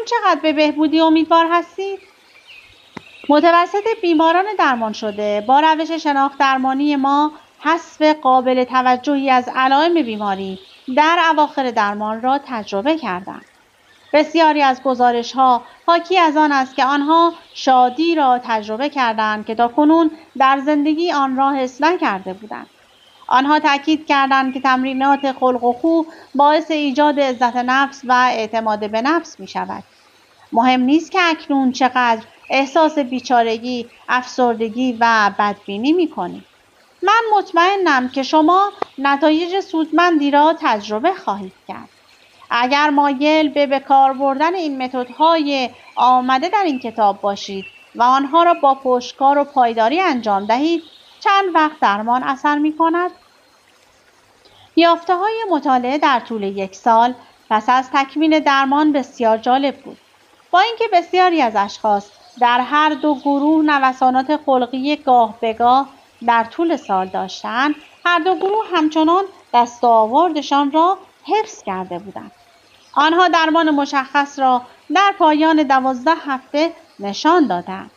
اکنون چقدر به بهبودی امیدوار هستید؟ متوسط بیماران درمان شده با روش شناخت درمانی ما حذف قابل توجهی از علائم بیماری در اواخر درمان را تجربه کردند. بسیاری از گزارش‌ها حاکی از آن است که آنها شادی را تجربه کردند که تاکنون در زندگی آن را حس نکرده بودند. آنها تأکید کردند که تمرینات خلق و خو باعث ایجاد عزت نفس و اعتماد به نفس می شود. مهم نیست که اکنون چقدر احساس بیچارگی، افسردگی و بدبینی می کنید. من مطمئنم که شما نتایج سودمندی را تجربه خواهید کرد. اگر مایل به کار بردن این متدهای آمده در این کتاب باشید و آنها را با پشتکار و پایداری انجام دهید، چند وقت درمان اثر می کند؟ یافته‌های مطالعه در طول 1 سال پس از تکمیل درمان بسیار جالب بود. با اینکه بسیاری از اشخاص در هر دو گروه نوسانات خلقی گاه به گاه در طول سال داشتند، هر دو گروه همچنان دستاوردشان را حفظ کرده بودند. آنها درمان مشخص را در پایان 12 هفته نشان دادند.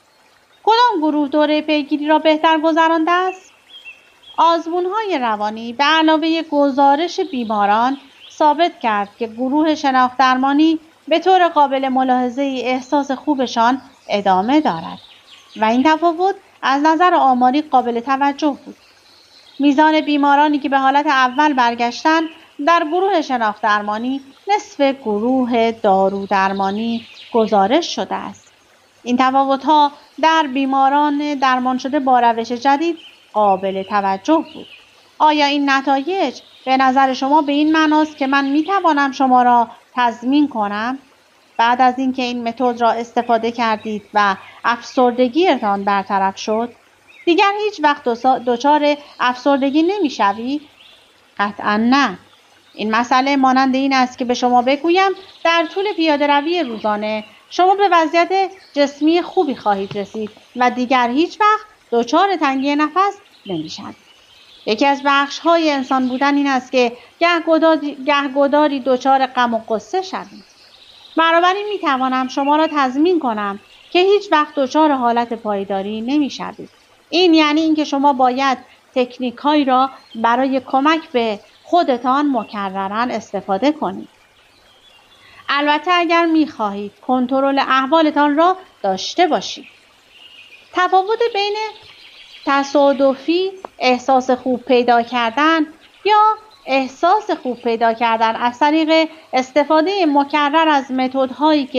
کدام گروه دوره پیگیری را بهتر گذرانده است؟ آزمون‌های روانی به علاوه گزارش بیماران ثابت کرد که گروه شناخت درمانی به طور قابل ملاحظه‌ای احساس خوبشان ادامه دارد و این تفاوت از نظر آماری قابل توجه بود. میزان بیمارانی که به حالت اول برگشتند در گروه شناخت درمانی نصف گروه دارو درمانی گزارش شده است. این تفاوت‌ها در بیماران درمان شده با روش جدید قابل توجه بود. آیا این نتایج به نظر شما به این معناست که من میتوانم شما را تضمین کنم بعد از اینکه این متد را استفاده کردید و افسردگیتان برطرف شد دیگر هیچ وقت دچار افسردگی نمیشوید؟ قطعاً نه. این مسئله مانند این است که به شما بگویم در طول پیاده روی روزانه شما به وضعیت جسمی خوبی خواهید رسید و دیگر هیچ وقت دچار تنگی نفس نمیشوید. یکی از بخش‌های انسان بودن این است که گهگداری دچار غم و غصه شوید. بنابراین میتوانم شما را تضمین کنم که هیچ وقت دچار حالت پایداری نمیشوید. این یعنی اینکه شما باید تکنیک‌هایی را برای کمک به خودتان مکرراً استفاده کنید. البته اگر می‌خواهید کنترل احوالتان را داشته باشید. تفاوت بین تصادفی احساس خوب پیدا کردن یا احساس خوب پیدا کردن از طریق استفاده مکرر از متدهایی که